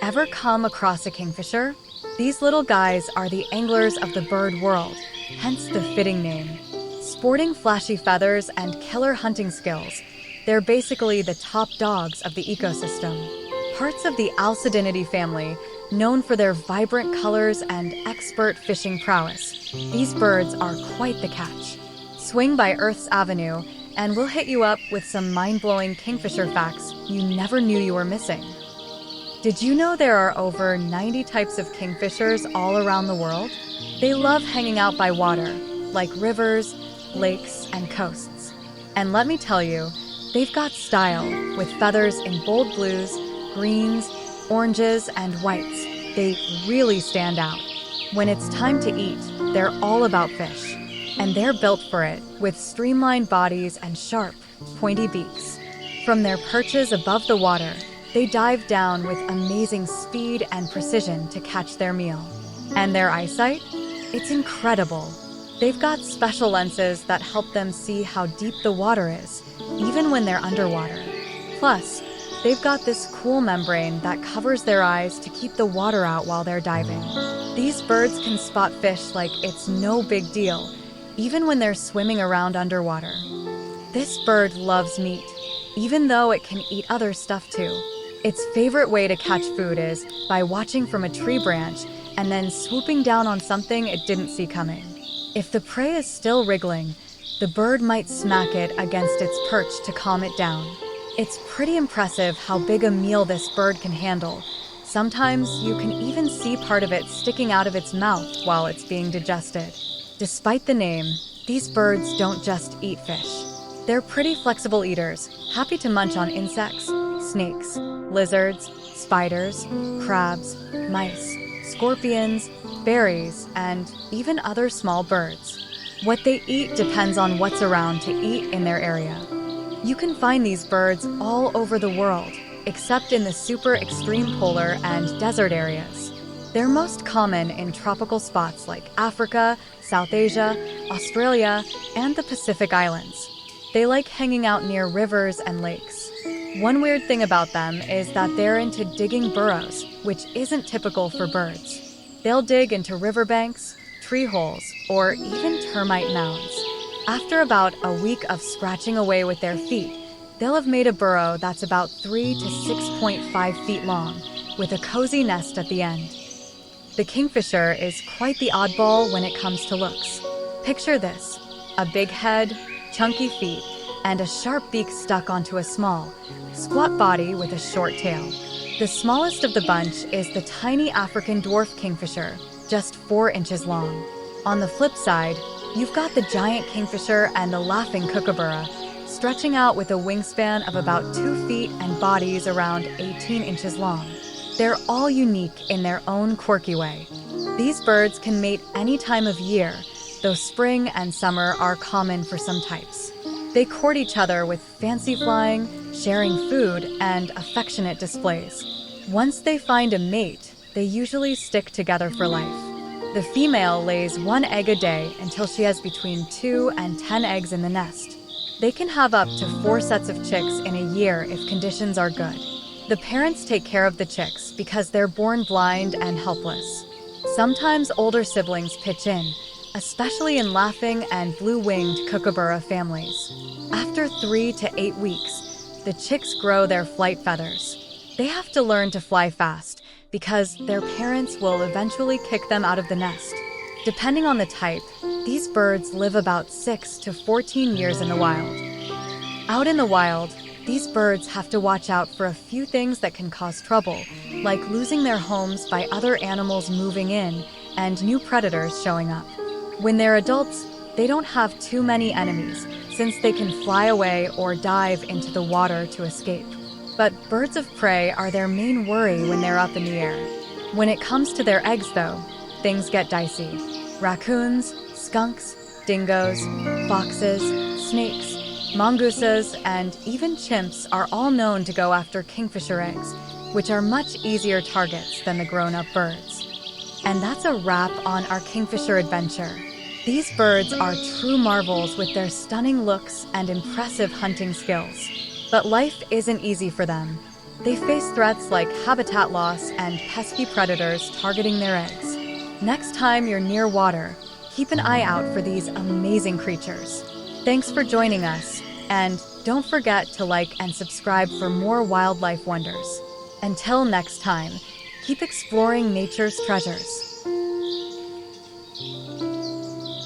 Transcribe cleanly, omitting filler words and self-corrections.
Ever come across a kingfisher? These little guys are the anglers of the bird world, hence the fitting name. Sporting flashy feathers and killer hunting skills, they're basically the top dogs of the ecosystem. Parts of the Alcidinidae family, known for their vibrant colors and expert fishing prowess, these birds are quite the catch. Swing by Earth's Avenue, and we'll hit you up with some mind-blowing kingfisher facts you never knew you were missing. Did you know there are over 90 types of kingfishers all around the world? They love hanging out by water, like rivers, lakes, and coasts. And let me tell you, they've got style, with feathers in bold blues, greens, oranges, and whites. They really stand out. When it's time to eat, they're all about fish. And they're built for it, with streamlined bodies and sharp, pointy beaks. From their perches above the water, they dive down with amazing speed and precision to catch their meal. And their eyesight? It's incredible. They've got special lenses that help them see how deep the water is, even when they're underwater. Plus, they've got this cool membrane that covers their eyes to keep the water out while they're diving. These birds can spot fish like it's no big deal, even when they're swimming around underwater. This bird loves meat, even though it can eat other stuff too. Its favorite way to catch food is by watching from a tree branch and then swooping down on something it didn't see coming. If the prey is still wriggling, the bird might smack it against its perch to calm it down. It's pretty impressive how big a meal this bird can handle. Sometimes you can even see part of it sticking out of its mouth while it's being digested. Despite the name, these birds don't just eat fish. They're pretty flexible eaters, happy to munch on insects, snakes, lizards, spiders, crabs, mice, scorpions, berries, and even other small birds. What they eat depends on what's around to eat in their area. You can find these birds all over the world, except in the super extreme polar and desert areas. They're most common in tropical spots like Africa, South Asia, Australia, and the Pacific Islands. They like hanging out near rivers and lakes. One weird thing about them is that they're into digging burrows, which isn't typical for birds. They'll dig into riverbanks, tree holes, or even termite mounds. After about a week of scratching away with their feet, they'll have made a burrow that's about 3 to 6.5 feet long, with a cozy nest at the end. The kingfisher is quite the oddball when it comes to looks. Picture this: a big head, chunky feet, and a sharp beak stuck onto a small, squat body with a short tail. The smallest of the bunch is the tiny African dwarf kingfisher, just 4 inches long. On the flip side, you've got the giant kingfisher and the laughing kookaburra, stretching out with a wingspan of about 2 feet and bodies around 18 inches long. They're all unique in their own quirky way. These birds can mate any time of year, though spring and summer are common for some types. They court each other with fancy flying, sharing food, and affectionate displays. Once they find a mate, they usually stick together for life. The female lays 1 egg a day until she has between 2 and 10 eggs in the nest. They can have up to 4 sets of chicks in a year if conditions are good. The parents take care of the chicks because they're born blind and helpless. Sometimes older siblings pitch in, especially in laughing and blue-winged kookaburra families. After 3 to 8 weeks, the chicks grow their flight feathers. They have to learn to fly fast because their parents will eventually kick them out of the nest. Depending on the type, these birds live about 6 to 14 years in the wild. Out in the wild, these birds have to watch out for a few things that can cause trouble, like losing their homes by other animals moving in and new predators showing up. When they're adults, they don't have too many enemies, since they can fly away or dive into the water to escape. But birds of prey are their main worry when they're up in the air. When it comes to their eggs, though, things get dicey. Raccoons, skunks, dingoes, foxes, snakes, mongooses, and even chimps are all known to go after kingfisher eggs, which are much easier targets than the grown-up birds. And that's a wrap on our kingfisher adventure. These birds are true marvels with their stunning looks and impressive hunting skills. But life isn't easy for them. They face threats like habitat loss and pesky predators targeting their eggs. Next time you're near water, keep an eye out for these amazing creatures. Thanks for joining us, and don't forget to like and subscribe for more wildlife wonders. Until next time, keep exploring nature's treasures.